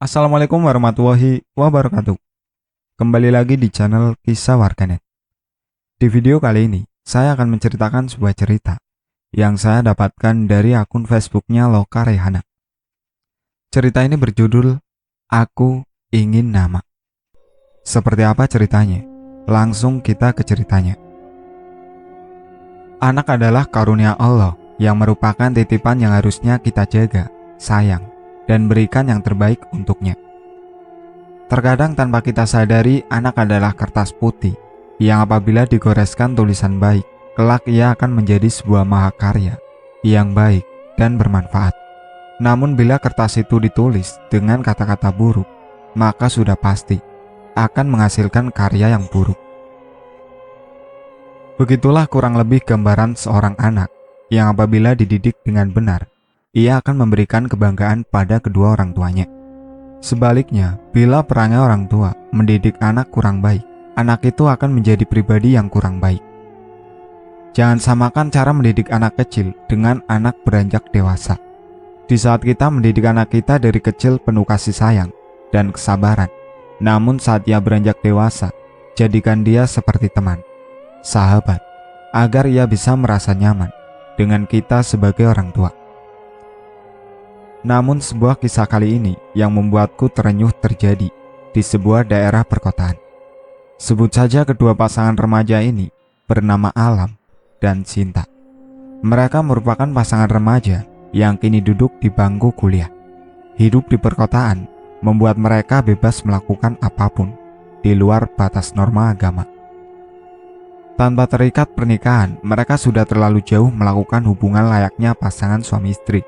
Assalamualaikum warahmatullahi wabarakatuh. Kembali lagi di channel Kisah Warganet. Di video kali ini, saya akan menceritakan sebuah cerita yang saya dapatkan dari akun Facebooknya Loka Rehana. Cerita ini berjudul Aku Ingin Nama. Seperti apa ceritanya? Langsung kita ke ceritanya. Anak adalah karunia Allah yang merupakan titipan yang harusnya kita jaga, sayang, dan berikan yang terbaik untuknya. Terkadang tanpa kita sadari, anak adalah kertas putih yang apabila digoreskan tulisan baik, kelak ia akan menjadi sebuah mahakarya yang baik dan bermanfaat. Namun bila kertas itu ditulis dengan kata-kata buruk, maka sudah pasti akan menghasilkan karya yang buruk. Begitulah kurang lebih gambaran seorang anak yang apabila dididik dengan benar, ia akan memberikan kebanggaan pada kedua orang tuanya. Sebaliknya, bila perangai orang tua mendidik anak kurang baik, anak itu akan menjadi pribadi yang kurang baik. Jangan samakan cara mendidik anak kecil dengan anak beranjak dewasa. Di saat kita mendidik anak kita dari kecil penuh kasih sayang dan kesabaran, namun saat ia beranjak dewasa, jadikan dia seperti teman, sahabat, agar ia bisa merasa nyaman dengan kita sebagai orang tua. Namun sebuah kisah kali ini yang membuatku terenyuh terjadi di sebuah daerah perkotaan. Sebut saja kedua pasangan remaja ini bernama Alam dan Cinta. Mereka merupakan pasangan remaja yang kini duduk di bangku kuliah. Hidup di perkotaan membuat mereka bebas melakukan apapun di luar batas norma agama. Tanpa terikat pernikahan, mereka sudah terlalu jauh melakukan hubungan layaknya pasangan suami istri.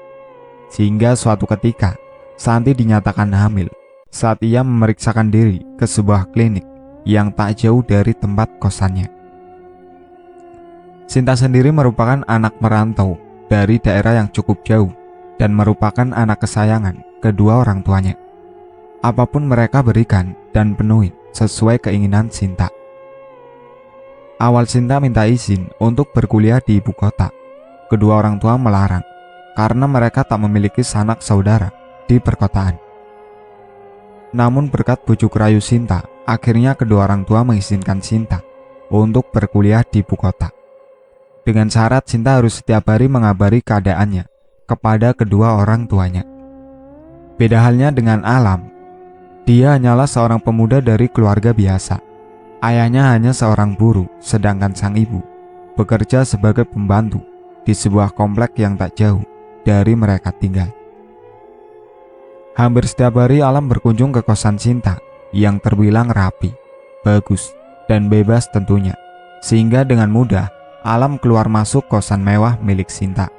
Sehingga suatu ketika, Santi dinyatakan hamil saat ia memeriksakan diri ke sebuah klinik yang tak jauh dari tempat kosannya. Cinta sendiri merupakan anak merantau dari daerah yang cukup jauh dan merupakan anak kesayangan kedua orang tuanya. Apapun mereka berikan dan penuhi sesuai keinginan Cinta. Awal Cinta minta izin untuk berkuliah di ibu kota. Kedua orang tua melarang karena mereka tak memiliki sanak saudara di perkotaan. Namun berkat bujuk rayu Cinta, akhirnya kedua orang tua mengizinkan Cinta untuk berkuliah di ibu kota. Dengan syarat Cinta harus setiap hari mengabari keadaannya kepada kedua orang tuanya. Beda halnya dengan Alam. Dia hanyalah seorang pemuda dari keluarga biasa. Ayahnya hanya seorang buruh, sedangkan sang ibu bekerja sebagai pembantu di sebuah komplek yang tak jauh dari mereka tinggal. Hampir setiap hari Alam berkunjung ke kosan Cinta yang terbilang rapi, bagus, dan bebas tentunya, sehingga dengan mudah Alam keluar masuk kosan mewah milik Cinta.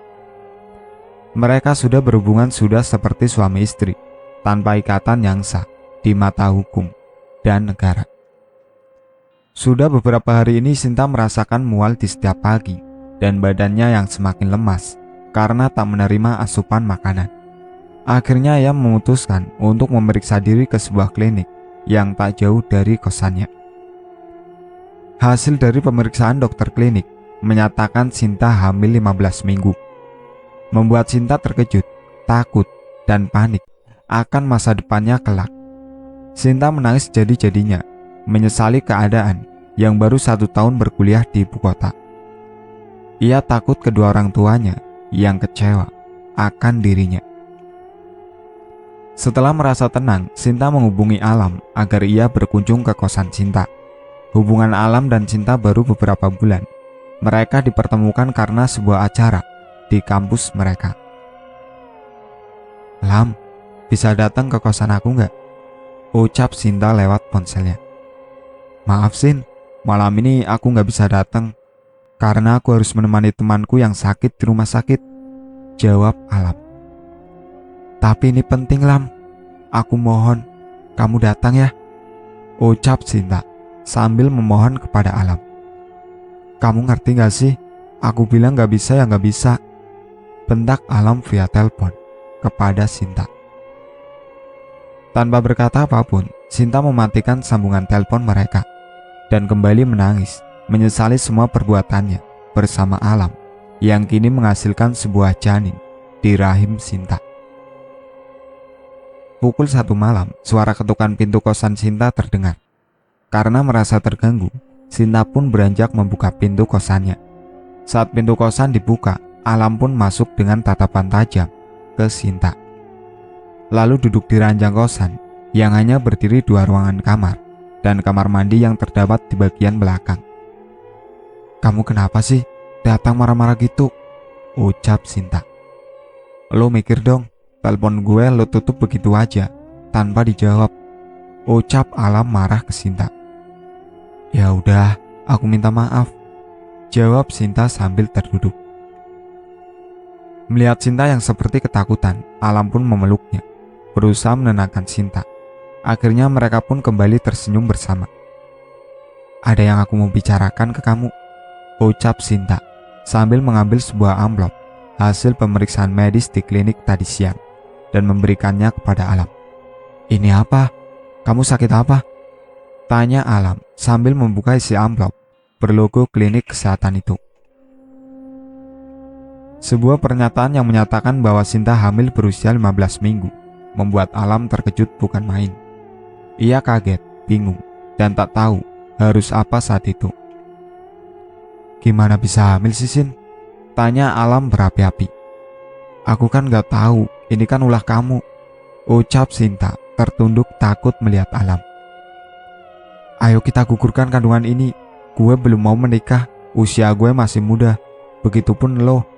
Mereka sudah berhubungan sudah seperti suami istri, tanpa ikatan yang sah di mata hukum dan negara. Sudah beberapa hari ini Cinta merasakan mual di setiap pagi dan badannya yang semakin lemas karena tak menerima asupan makanan. Akhirnya ia memutuskan untuk memeriksa diri ke sebuah klinik yang tak jauh dari kosannya. Hasil dari pemeriksaan dokter klinik menyatakan Cinta hamil 15 minggu. Membuat Cinta terkejut, takut, dan panik akan masa depannya kelak. Cinta menangis jadi-jadinya, menyesali keadaan yang baru 1 tahun berkuliah di ibu kota. Ia takut kedua orang tuanya yang kecewa akan dirinya. Setelah merasa tenang, Cinta menghubungi Alam agar ia berkunjung ke kosan Cinta. Hubungan Alam dan Cinta baru beberapa bulan. Mereka dipertemukan karena sebuah acara di kampus mereka. "Lam, bisa datang ke kosan aku nggak?" ucap Cinta lewat ponselnya. "Maaf Sin, malam ini aku nggak bisa datang karena aku harus menemani temanku yang sakit di rumah sakit," jawab Alam. "Tapi ini penting Lam, aku mohon kamu datang ya," ucap Cinta sambil memohon kepada Alam. "Kamu ngerti gak sih, aku bilang gak bisa ya gak bisa," bentak Alam via telepon kepada Cinta. Tanpa berkata apapun, Cinta mematikan sambungan telepon mereka dan kembali menangis, menyesali semua perbuatannya bersama Alam yang kini menghasilkan sebuah janin di rahim Cinta. Pukul 1 malam, suara ketukan pintu kosan Sinta terdengar. Karena merasa terganggu, Sinta pun beranjak membuka pintu kosannya. Saat pintu kosan dibuka, Alam pun masuk dengan tatapan tajam ke Sinta. Lalu duduk di ranjang kosan yang hanya berdiri 2 ruangan kamar dan kamar mandi yang terdapat di bagian belakang. "Kamu kenapa sih? Datang marah-marah gitu," ucap Sinta. "Lo mikir dong, telepon gue lo tutup begitu aja, tanpa dijawab," ucap Alam marah ke Sinta. "Ya udah, aku minta maaf," jawab Sinta sambil terduduk. Melihat Sinta yang seperti ketakutan, Alam pun memeluknya, berusaha menenangkan Sinta. Akhirnya mereka pun kembali tersenyum bersama. "Ada yang aku mau bicarakan ke kamu," ucap Sinta sambil mengambil sebuah amplop hasil pemeriksaan medis di klinik tadi siang dan memberikannya kepada Alam. "Ini apa? Kamu sakit apa?" tanya Alam sambil membuka isi amplop berlogo klinik kesehatan itu. Sebuah pernyataan yang menyatakan bahwa Sinta hamil berusia 15 minggu membuat Alam terkejut bukan main. Ia kaget, bingung, dan tak tahu harus apa saat itu. "Gimana bisa hamil sih, Sin?" tanya Alam berapi-api. "Aku kan gak tahu, ini kan ulah kamu," ucap Sinta tertunduk takut melihat Alam. "Ayo kita gugurkan kandungan ini. Gue belum mau menikah, usia gue masih muda. Begitupun lo,"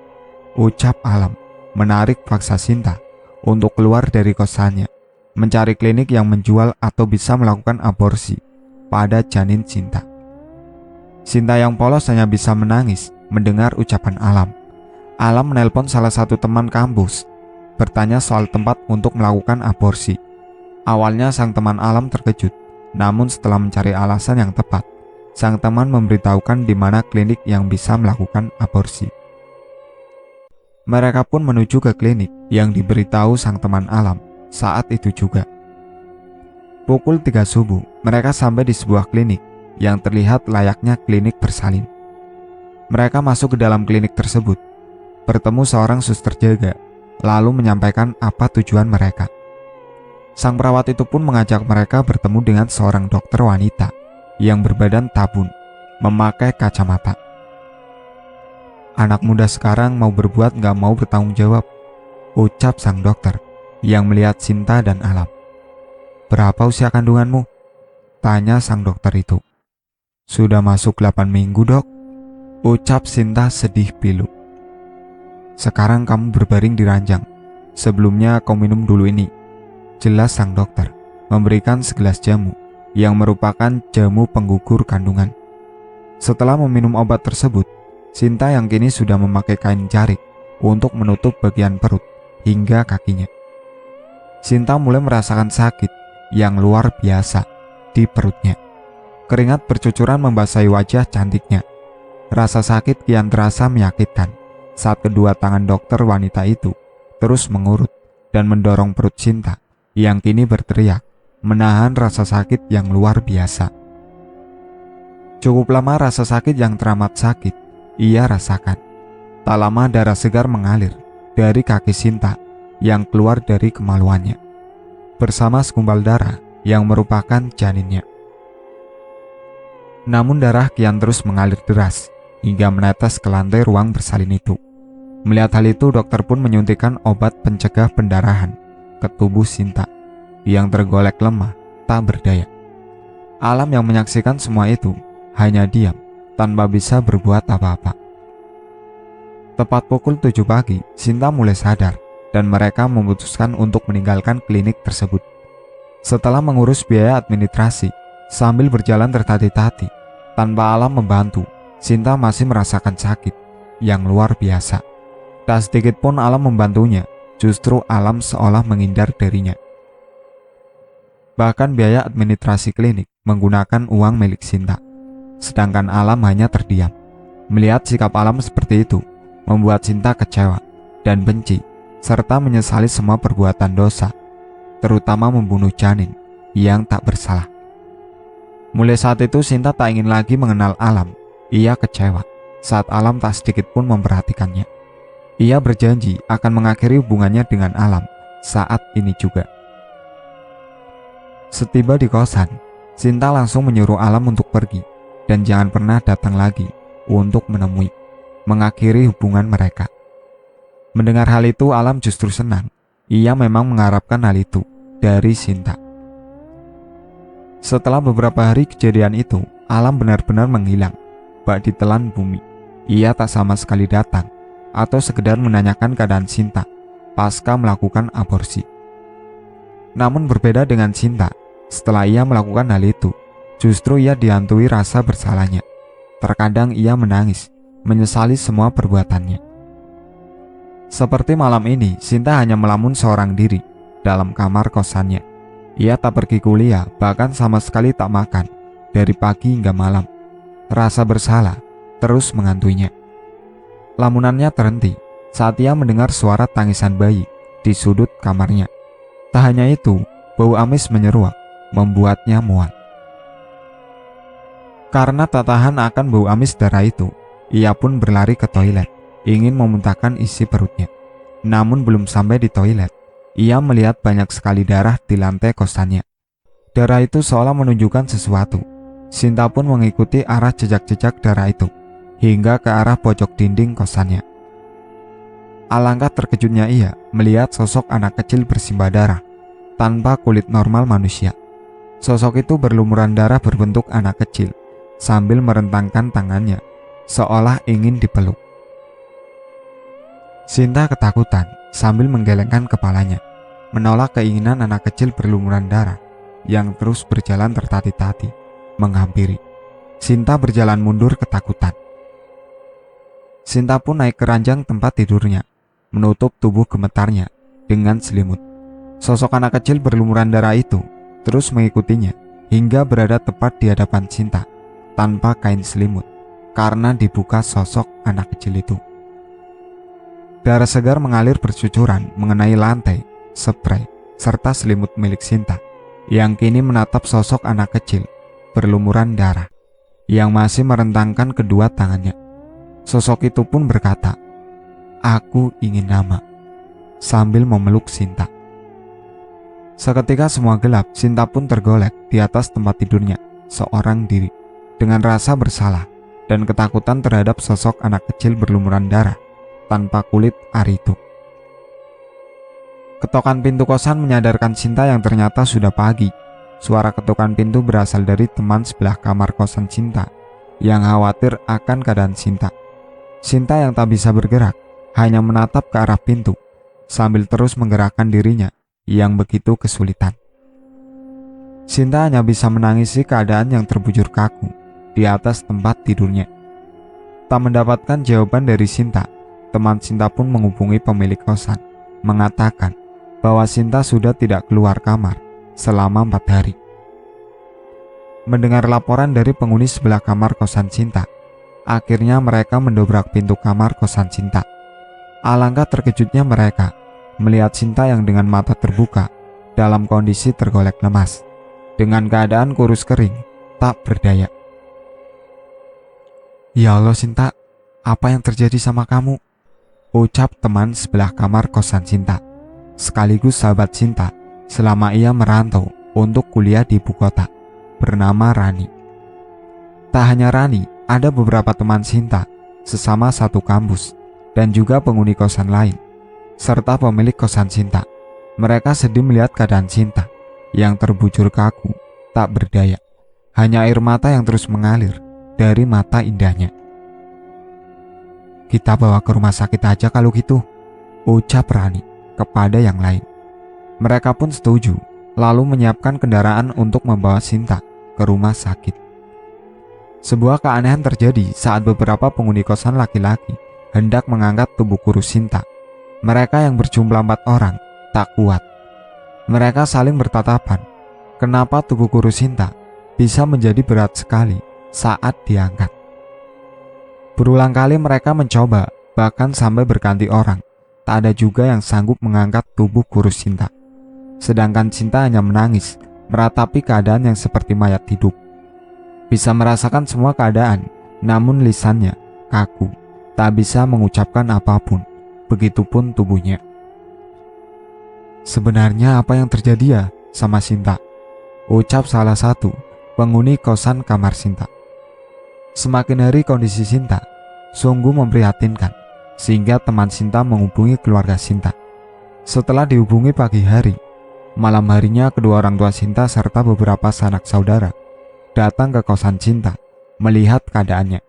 ucap Alam menarik paksa Sinta untuk keluar dari kosannya, mencari klinik yang menjual atau bisa melakukan aborsi pada janin Sinta. Sinta yang polos hanya bisa menangis mendengar ucapan Alam. Alam menelpon salah satu teman kampus, bertanya soal tempat untuk melakukan aborsi. Awalnya sang teman Alam terkejut, namun setelah mencari alasan yang tepat, sang teman memberitahukan di mana klinik yang bisa melakukan aborsi. Mereka pun menuju ke klinik yang diberitahu sang teman Alam saat itu juga. Pukul 3 subuh, mereka sampai di sebuah klinik yang terlihat layaknya klinik bersalin. Mereka masuk ke dalam klinik tersebut, bertemu seorang suster jaga, lalu menyampaikan apa tujuan mereka. Sang perawat itu pun mengajak mereka bertemu dengan seorang dokter wanita yang berbadan tabun, memakai kacamata. "Anak muda sekarang mau berbuat gak mau bertanggung jawab," ucap sang dokter yang melihat Sinta dan Alam. "Berapa usia kandunganmu?" tanya sang dokter itu. "Sudah masuk 8 minggu, Dok," ucap Sinta sedih pilu. "Sekarang kamu berbaring di ranjang. Sebelumnya kau minum dulu ini," jelas sang dokter, memberikan segelas jamu yang merupakan jamu penggugur kandungan. Setelah meminum obat tersebut, Sinta yang kini sudah memakai kain jarik untuk menutup bagian perut hingga kakinya. Sinta mulai merasakan sakit yang luar biasa di perutnya. Keringat bercucuran membasahi wajah cantiknya. Rasa sakit kian terasa menyakitkan saat kedua tangan dokter wanita itu terus mengurut dan mendorong perut Sinta yang kini berteriak, menahan rasa sakit yang luar biasa. Cukup lama rasa sakit yang teramat sakit ia rasakan. Tak lama darah segar mengalir dari kaki Sinta yang keluar dari kemaluannya, bersama segumpal darah yang merupakan janinnya. Namun darah kian terus mengalir deras hingga menetes ke lantai ruang bersalin itu. Melihat hal itu, dokter pun menyuntikkan obat pencegah pendarahan ke tubuh Sinta yang tergolek lemah tak berdaya. Alam yang menyaksikan semua itu hanya diam tanpa bisa berbuat apa-apa. Tepat pukul 7 pagi, Sinta mulai sadar dan mereka memutuskan untuk meninggalkan klinik tersebut. Setelah mengurus biaya administrasi, sambil berjalan tertati-tati, tanpa Alam membantu, Sinta masih merasakan sakit yang luar biasa. Tak sedikit pun Alam membantunya, justru Alam seolah menghindar darinya. Bahkan biaya administrasi klinik menggunakan uang milik Sinta, sedangkan Alam hanya terdiam. Melihat sikap Alam seperti itu, membuat Sinta kecewa dan benci, serta menyesali semua perbuatan dosa, terutama membunuh janin yang tak bersalah. Mulai saat itu Sinta tak ingin lagi mengenal Alam. Ia kecewa saat Alam tak sedikit pun memperhatikannya. Ia berjanji akan mengakhiri hubungannya dengan Alam saat ini juga. Setiba di kosan, Sinta langsung menyuruh Alam untuk pergi dan jangan pernah datang lagi untuk menemui, mengakhiri hubungan mereka. Mendengar hal itu, Alam justru senang. Ia memang mengharapkan hal itu dari Sinta. Setelah beberapa hari kejadian itu, Alam benar-benar menghilang, bak ditelan bumi. Ia tak sama sekali datang atau sekedar menanyakan keadaan Sinta pasca melakukan aborsi. Namun berbeda dengan Sinta, setelah ia melakukan hal itu, justru ia dihantui rasa bersalahnya. Terkadang ia menangis, menyesali semua perbuatannya. Seperti malam ini, Sinta hanya melamun seorang diri dalam kamar kosannya. Ia tak pergi kuliah, bahkan sama sekali tak makan dari pagi hingga malam. Rasa bersalah terus mengantuinya. Lamunannya terhenti saat ia mendengar suara tangisan bayi di sudut kamarnya. Tak hanya itu, bau amis menyeruak, membuatnya mual. Karena tak tahan akan bau amis darah itu, ia pun berlari ke toilet, ingin memuntahkan isi perutnya. Namun belum sampai di toilet, ia melihat banyak sekali darah di lantai kosannya. Darah itu seolah menunjukkan sesuatu. Sinta pun mengikuti arah jejak-jejak darah itu, hingga ke arah pojok dinding kosannya. Alangkah terkejutnya ia melihat sosok anak kecil bersimbah darah, tanpa kulit normal manusia. Sosok itu berlumuran darah berbentuk anak kecil, sambil merentangkan tangannya, seolah ingin dipeluk. Sinta ketakutan sambil menggelengkan kepalanya, menolak keinginan anak kecil berlumuran darah yang terus berjalan tertati-tati, menghampiri. Sinta berjalan mundur ketakutan. Sinta pun naik ke ranjang tempat tidurnya, menutup tubuh gemetarnya dengan selimut. Sosok anak kecil berlumuran darah itu terus mengikutinya hingga berada tepat di hadapan Sinta tanpa kain selimut karena dibuka sosok anak kecil itu. Darah segar mengalir bercucuran mengenai lantai, spray, serta selimut milik Sinta yang kini menatap sosok anak kecil berlumuran darah yang masih merentangkan kedua tangannya. Sosok itu pun berkata, "Aku ingin nama," sambil memeluk Sinta. Seketika semua gelap, Sinta pun tergolek di atas tempat tidurnya, seorang diri, dengan rasa bersalah dan ketakutan terhadap sosok anak kecil berlumuran darah tanpa kulit hari itu. Ketokan pintu kosan menyadarkan Sinta yang ternyata sudah pagi. Suara ketukan pintu berasal dari teman sebelah kamar kosan Sinta yang khawatir akan keadaan Sinta. Sinta yang tak bisa bergerak hanya menatap ke arah pintu sambil terus menggerakkan dirinya yang begitu kesulitan. Sinta hanya bisa menangisi keadaan yang terbujur kaku di atas tempat tidurnya. Tak mendapatkan jawaban dari Sinta, teman Sinta pun menghubungi pemilik kosan, mengatakan bahwa Sinta sudah tidak keluar kamar selama 4 hari. Mendengar laporan dari penghuni sebelah kamar kosan Sinta, akhirnya mereka mendobrak pintu kamar kosan Sinta. Alangkah terkejutnya mereka melihat Sinta yang dengan mata terbuka dalam kondisi tergolek lemas, dengan keadaan kurus kering, tak berdaya. "Ya Allah Sinta, apa yang terjadi sama kamu?" ucap teman sebelah kamar kosan Sinta, sekaligus sahabat Sinta selama ia merantau untuk kuliah di ibu kota, bernama Rani. Tak hanya Rani, ada beberapa teman Sinta sesama satu kampus dan juga penghuni kosan lain, serta pemilik kosan Sinta. Mereka sedih melihat keadaan Sinta yang terbujur kaku, tak berdaya. Hanya air mata yang terus mengalir dari mata indahnya. "Kita bawa ke rumah sakit aja kalau gitu," ucap Rani kepada yang lain. Mereka pun setuju, lalu menyiapkan kendaraan untuk membawa Sinta ke rumah sakit. Sebuah keanehan terjadi saat beberapa penghuni kosan laki-laki hendak mengangkat tubuh kurus Sinta. Mereka yang berjumlah 4 orang tak kuat. Mereka saling bertatapan. Kenapa tubuh kurus Sinta bisa menjadi berat sekali saat diangkat? Berulang kali mereka mencoba, bahkan sampai berganti orang. Tak ada juga yang sanggup mengangkat tubuh kurus Sinta. Sedangkan Sinta hanya menangis, meratapi keadaan yang seperti mayat hidup. Bisa merasakan semua keadaan, namun lisannya kaku, tak bisa mengucapkan apapun. Begitupun tubuhnya. "Sebenarnya apa yang terjadi ya sama Sinta?" ucap salah satu penghuni kosan kamar Sinta. Semakin hari kondisi Sinta sungguh memprihatinkan, sehingga teman Sinta menghubungi keluarga Sinta. Setelah dihubungi pagi hari, malam harinya kedua orang tua Sinta serta beberapa sanak saudara datang ke kosan Sinta melihat keadaannya.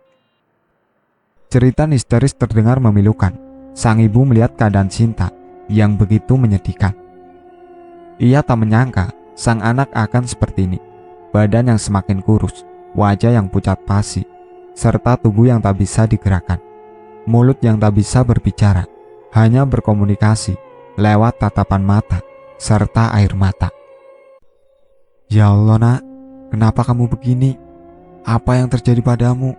Cerita histeris terdengar memilukan. Sang ibu melihat keadaan Sinta yang begitu menyedihkan. Ia tak menyangka sang anak akan seperti ini. Badan yang semakin kurus, wajah yang pucat pasi, serta tubuh yang tak bisa digerakkan. Mulut yang tak bisa berbicara, hanya berkomunikasi lewat tatapan mata serta air mata. Ya Allah nak, kenapa kamu begini? Apa yang terjadi padamu?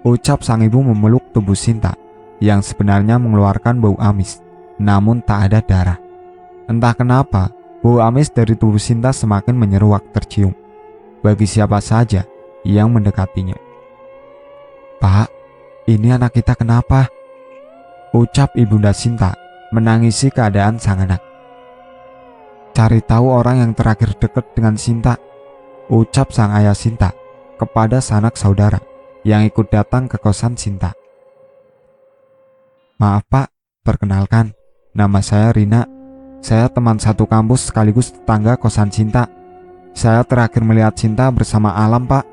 Ucap sang ibu memeluk tubuh Sinta yang sebenarnya mengeluarkan bau amis, namun tak ada darah. Entah kenapa, bau amis dari tubuh Sinta semakin menyeruak tercium bagi siapa saja yang mendekatinya. Pak, ini anak kita kenapa? Ucap ibunda Sinta menangisi keadaan sang anak. Cari tahu orang yang terakhir dekat dengan Sinta, ucap sang ayah Sinta kepada sanak saudara yang ikut datang ke kosan Sinta. Maaf Pak, perkenalkan, nama saya Rina. Saya teman satu kampus sekaligus tetangga kosan Sinta. Saya terakhir melihat Sinta bersama Alam Pak,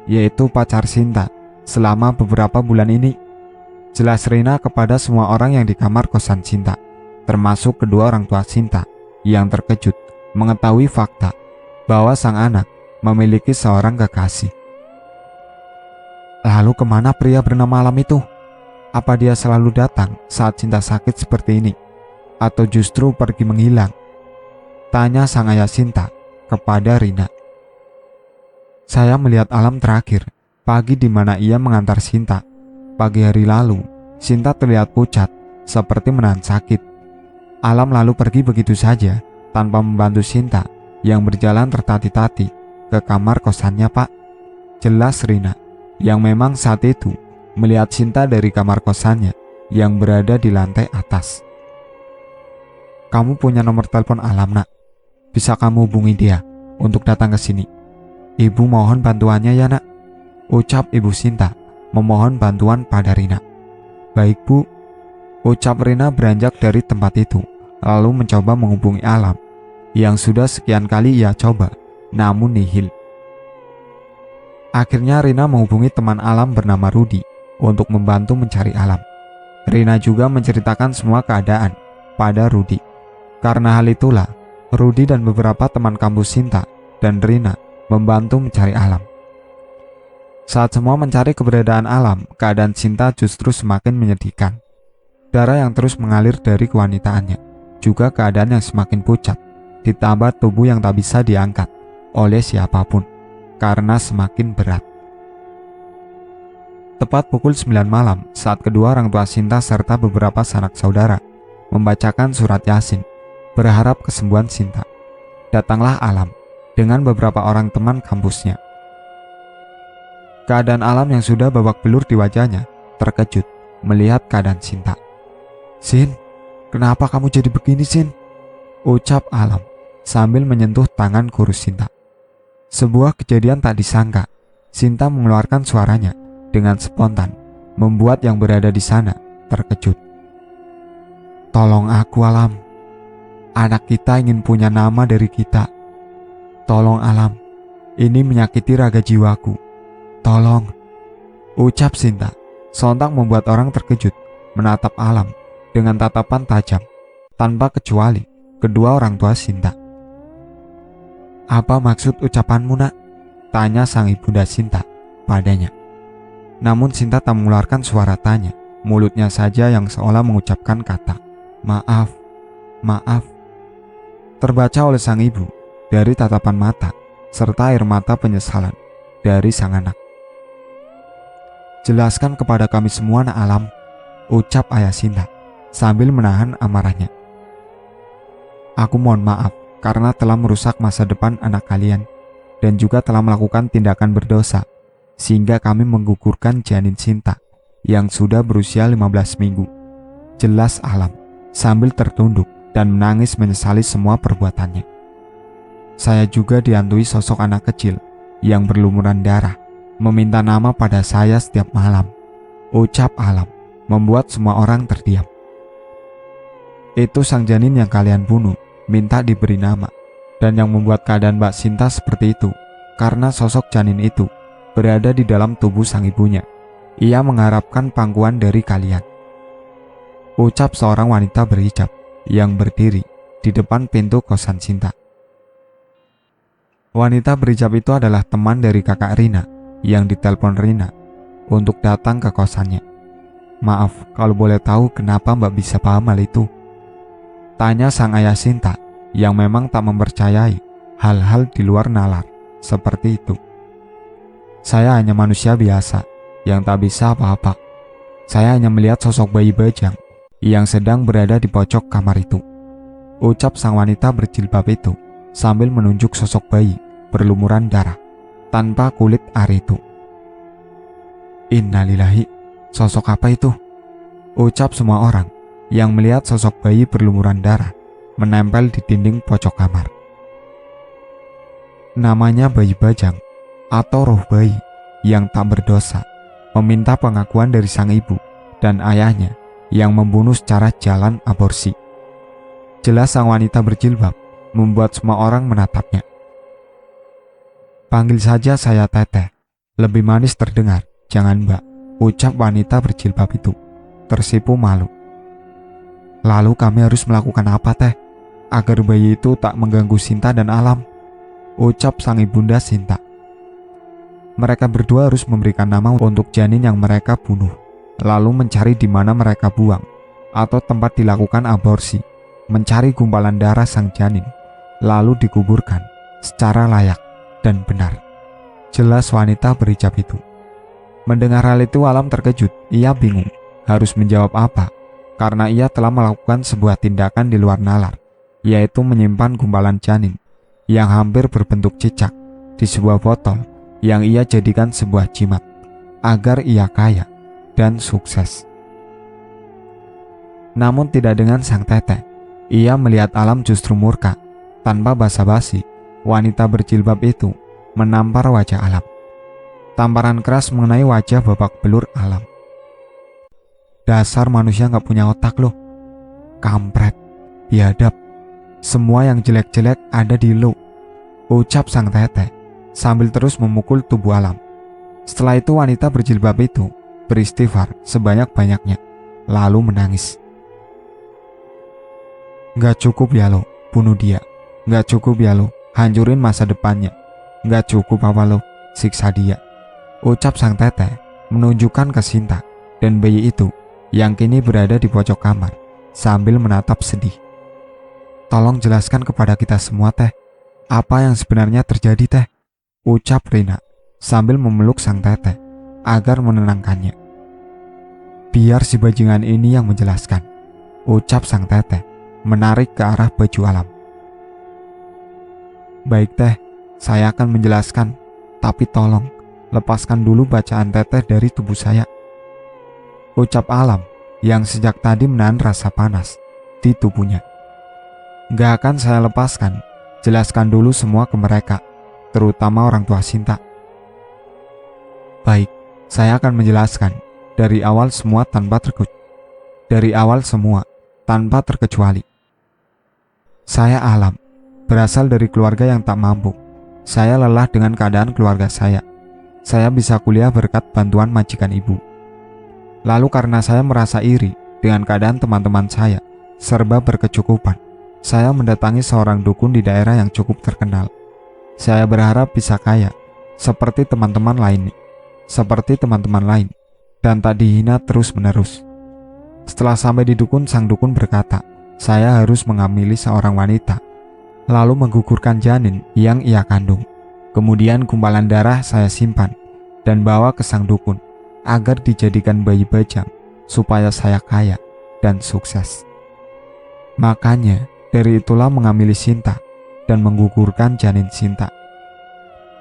yaitu pacar Sinta, selama beberapa bulan ini. Jelas Rina kepada semua orang yang di kamar kosan Sinta, termasuk kedua orang tua Sinta yang terkejut mengetahui fakta bahwa sang anak memiliki seorang kekasih. Lalu kemana pria bernama Alam itu? Apa dia selalu datang saat Sinta sakit seperti ini? Atau justru pergi menghilang? Tanya sang ayah Sinta kepada Rina. Saya melihat Alam terakhir pagi di mana ia mengantar Sinta. Pagi hari lalu, Sinta terlihat pucat seperti menahan sakit. Alam lalu pergi begitu saja tanpa membantu Sinta yang berjalan tertati-tati ke kamar kosannya Pak. Jelas Rina yang memang saat itu melihat Sinta dari kamar kosannya yang berada di lantai atas. Kamu punya nomor telepon Alam nak? Bisa kamu hubungi dia untuk datang ke sini. Ibu mohon bantuannya ya nak, ucap ibu Sinta memohon bantuan pada Rina. Baik bu, ucap Rina beranjak dari tempat itu lalu mencoba menghubungi Alam yang sudah sekian kali ia coba namun nihil. Akhirnya Rina menghubungi teman Alam bernama Rudi untuk membantu mencari Alam. Rina juga menceritakan semua keadaan pada Rudi. Karena hal itulah, Rudi dan beberapa teman kampus Sinta dan Rina membantu mencari Alam. Saat semua mencari keberadaan Alam, keadaan Sinta justru semakin menyedihkan. Darah yang terus mengalir dari kewanitaannya, juga keadaan yang semakin pucat, ditambah tubuh yang tak bisa diangkat oleh siapapun karena semakin berat. Tepat pukul 9 malam saat kedua orang tua Sinta serta beberapa sanak saudara membacakan surat Yasin berharap kesembuhan Sinta, datanglah Alam dengan beberapa orang teman kampusnya. Keadaan Alam yang sudah babak belur di wajahnya terkejut melihat keadaan Sinta. Sin, kenapa kamu jadi begini Sin? Ucap Alam sambil menyentuh tangan kurus Sinta. Sebuah kejadian tak disangka, Sinta mengeluarkan suaranya dengan spontan, membuat yang berada di sana terkejut. Tolong aku Alam, anak kita ingin punya nama dari kita. Tolong Alam, ini menyakiti raga jiwaku. Tolong, ucap Sinta, sontak membuat orang terkejut menatap Alam dengan tatapan tajam, tanpa kecuali kedua orang tua Sinta. Apa maksud ucapanmu nak? Tanya sang ibunda Sinta padanya. Namun Sinta tak mengeluarkan suara tanya, mulutnya saja yang seolah mengucapkan kata maaf, maaf. Terbaca oleh sang ibu dari tatapan mata serta air mata penyesalan dari sang anak. Jelaskan kepada kami semua nak Alam, ucap ayah Sinta sambil menahan amarahnya. Aku mohon maaf karena telah merusak masa depan anak kalian dan juga telah melakukan tindakan berdosa sehingga kami menggugurkan janin Sinta yang sudah berusia 15 minggu. Jelas Alam sambil tertunduk dan menangis menyesali semua perbuatannya. saya juga dihantui sosok anak kecil yang berlumuran darah, meminta nama pada saya setiap malam. Ucap Alam membuat semua orang terdiam. Itu sang janin yang kalian bunuh, minta diberi nama. Dan yang membuat keadaan Mbak Sinta seperti itu, karena sosok janin itu berada di dalam tubuh sang ibunya. Ia mengharapkan pangkuan dari kalian. Ucap seorang wanita berhijab yang berdiri di depan pintu kosan Sinta. Wanita berhijab itu adalah teman dari kakak Rina yang ditelepon Rina untuk datang ke kosannya. Maaf, kalau boleh tahu kenapa Mbak bisa paham hal itu? Tanya sang ayah Sinta yang memang tak mempercayai hal-hal di luar nalar seperti itu. Saya hanya manusia biasa yang tak bisa apa-apa. Saya hanya melihat sosok bayi bajang yang sedang berada di pojok kamar itu. Ucap sang wanita berjilbab itu sambil menunjuk sosok bayi berlumuran darah tanpa kulit ari itu. Innalillahi, sosok apa itu? Ucap semua orang yang melihat sosok bayi berlumuran darah menempel di dinding pojok kamar. Namanya bayi bajang atau roh bayi yang tak berdosa, meminta pengakuan dari sang ibu dan ayahnya yang membunuh secara jalan aborsi. Jelas sang wanita berjilbab membuat semua orang menatapnya. Panggil saja saya Teteh, lebih manis terdengar, jangan Mbak, ucap wanita berjilbab itu, tersipu malu. Lalu kami harus melakukan apa Teh, agar bayi itu tak mengganggu Sinta dan Alam? Ucap sang ibunda Sinta. Mereka berdua harus memberikan nama untuk janin yang mereka bunuh, lalu mencari di mana mereka buang atau tempat dilakukan aborsi, mencari gumpalan darah sang janin, lalu dikuburkan secara layak dan benar. Jelas wanita berhijab itu. Mendengar hal itu Alam terkejut, ia bingung harus menjawab apa, karena ia telah melakukan sebuah tindakan di luar nalar, yaitu menyimpan gumpalan janin yang hampir berbentuk cicak di sebuah botol yang ia jadikan sebuah jimat agar ia kaya dan sukses. Namun tidak dengan sang Teteh. Ia melihat Alam justru murka. Tanpa basa-basi, wanita berjilbab itu menampar wajah Alam. Tamparan keras mengenai wajah babak belur Alam. Dasar manusia gak punya otak loh. Kampret, biadab. Semua yang jelek-jelek ada di lo, ucap sang Teteh sambil terus memukul tubuh Alam. Setelah itu wanita berjilbab itu beristighfar sebanyak-banyaknya, lalu menangis. Gak cukup ya lo, bunuh dia. Gak cukup ya lo, hancurin masa depannya. Gak cukup apa lo, siksa dia, ucap sang Teteh menunjukkan ke Sinta dan bayi itu yang kini berada di pojok kamar sambil menatap sedih. Tolong jelaskan kepada kita semua Teh, apa yang sebenarnya terjadi Teh, ucap Rina sambil memeluk sang Teteh agar menenangkannya. Biar si bajingan ini yang menjelaskan, ucap sang Teteh menarik ke arah baju Alam. Baik Teh, saya akan menjelaskan, tapi tolong lepaskan dulu bacaan Teteh dari tubuh saya, ucap Alam yang sejak tadi menahan rasa panas di tubuhnya. Gak akan saya lepaskan, jelaskan dulu semua ke mereka, terutama orang tua Sinta. Baik, saya akan menjelaskan dari awal semua tanpa terkecuali. Saya Alam, berasal dari keluarga yang tak mampu. Saya lelah dengan keadaan keluarga saya. Saya bisa kuliah berkat bantuan majikan ibu. Lalu karena saya merasa iri dengan keadaan teman-teman saya serba berkecukupan, saya mendatangi seorang dukun di daerah yang cukup terkenal. Saya berharap bisa kaya seperti teman-teman lain, dan tak dihina terus-menerus. Setelah sampai di dukun, sang dukun berkata, saya harus mengamili seorang wanita, lalu menggugurkan janin yang ia kandung. Kemudian gumpalan darah saya simpan dan bawa ke sang dukun agar dijadikan bayi bajang supaya saya kaya dan sukses. Makanya dari itulah mengamili Sinta dan menggugurkan janin Sinta.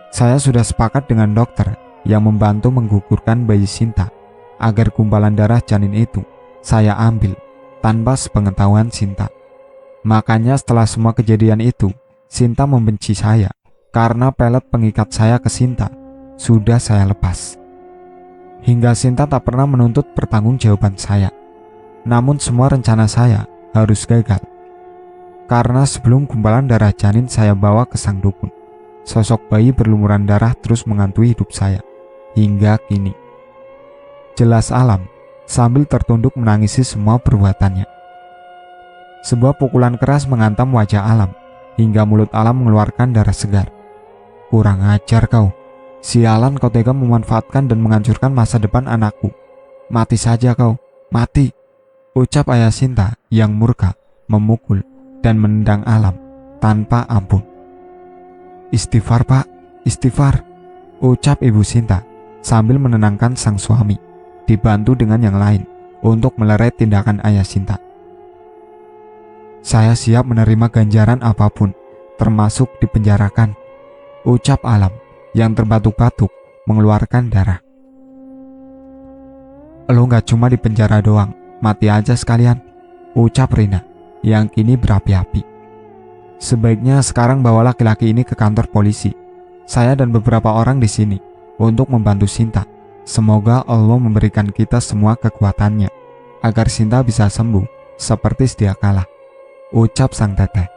Saya sudah sepakat dengan dokter yang membantu menggugurkan bayi Sinta agar gumpalan darah janin itu saya ambil tanpa sepengetahuan Sinta. Makanya setelah semua kejadian itu, Sinta membenci saya karena pelet pengikat saya ke Sinta sudah saya lepas. Hingga Sinta tak pernah menuntut pertanggungjawaban saya. Namun semua rencana saya harus gagal. Karena sebelum gumpalan darah janin saya bawa ke sang dukun, sosok bayi berlumuran darah terus menghantui hidup saya hingga kini. Jelas Alam sambil tertunduk menangisi semua perbuatannya. Sebuah pukulan keras menghantam wajah Alam hingga mulut Alam mengeluarkan darah segar. Kurang ajar kau. Sialan, kau tega memanfaatkan dan menghancurkan masa depan anakku. Mati saja kau, mati. Ucap ayah Sinta yang murka, memukul dan menendang Alam tanpa ampun. Istighfar pak, istighfar, ucap ibu Sinta sambil menenangkan sang suami, dibantu dengan yang lain untuk melerai tindakan ayah Sinta. Saya siap menerima ganjaran apapun, termasuk dipenjarakan, ucap Alam yang terbatuk-batuk mengeluarkan darah. Lo gak cuma di penjara doang, mati aja sekalian, ucap Rina yang kini berapi-api. Sebaiknya sekarang bawa laki-laki ini ke kantor polisi. Saya dan beberapa orang di sini untuk membantu Sinta. Semoga Allah memberikan kita semua kekuatannya agar Sinta bisa sembuh seperti sedia kala, ucap sang teteh.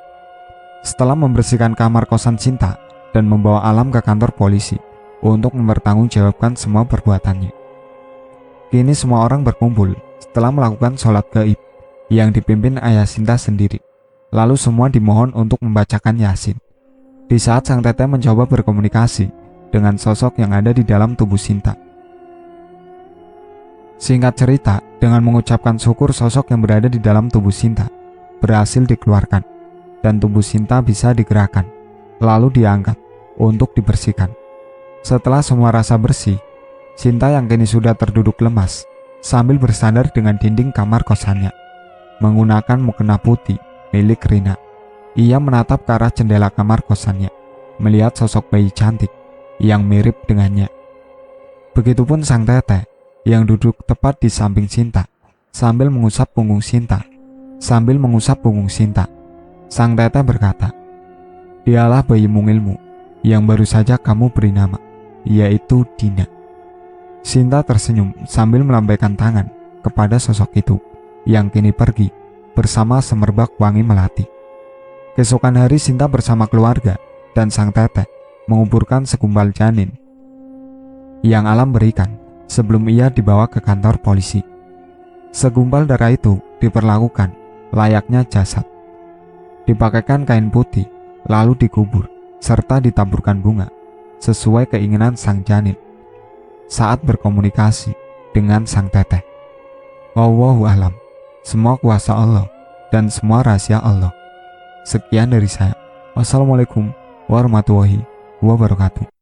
Setelah membersihkan kamar kosan Sinta dan membawa Alam ke kantor polisi untuk mempertanggungjawabkan semua perbuatannya. Kini semua orang berkumpul setelah melakukan sholat gaib yang dipimpin ayah Sinta sendiri. Lalu semua dimohon untuk membacakan Yasin. Di saat sang teteh mencoba berkomunikasi dengan sosok yang ada di dalam tubuh Sinta. Singkat cerita, dengan mengucapkan syukur, sosok yang berada di dalam tubuh Sinta berhasil dikeluarkan dan tubuh Sinta bisa digerakkan, lalu diangkat untuk dibersihkan. Setelah semua rasa bersih, Sinta yang kini sudah terduduk lemas sambil bersandar dengan dinding kamar kosannya menggunakan mukena putih milik Rina. Ia menatap ke arah jendela kamar kosannya, melihat sosok bayi cantik yang mirip dengannya. Begitupun sang teteh yang duduk tepat di samping Sinta sambil mengusap punggung Sinta. Sang teteh berkata, "Dialah bayi mungilmu yang baru saja kamu beri nama, yaitu Dina." Sinta tersenyum sambil melambaikan tangan kepada sosok itu yang kini pergi bersama semerbak wangi melati. Keesokan hari Sinta bersama keluarga dan sang teteh menguburkan segumpal janin yang Alam berikan sebelum ia dibawa ke kantor polisi. Segumpal darah itu diperlakukan layaknya jasad. Dipakaikan kain putih lalu dikubur serta ditaburkan bunga sesuai keinginan sang janin saat berkomunikasi dengan sang teteh. Wallahu a'lam. Semua kuasa Allah dan semua rahasia Allah. Sekian dari saya. Wassalamualaikum warahmatullahi wabarakatuh.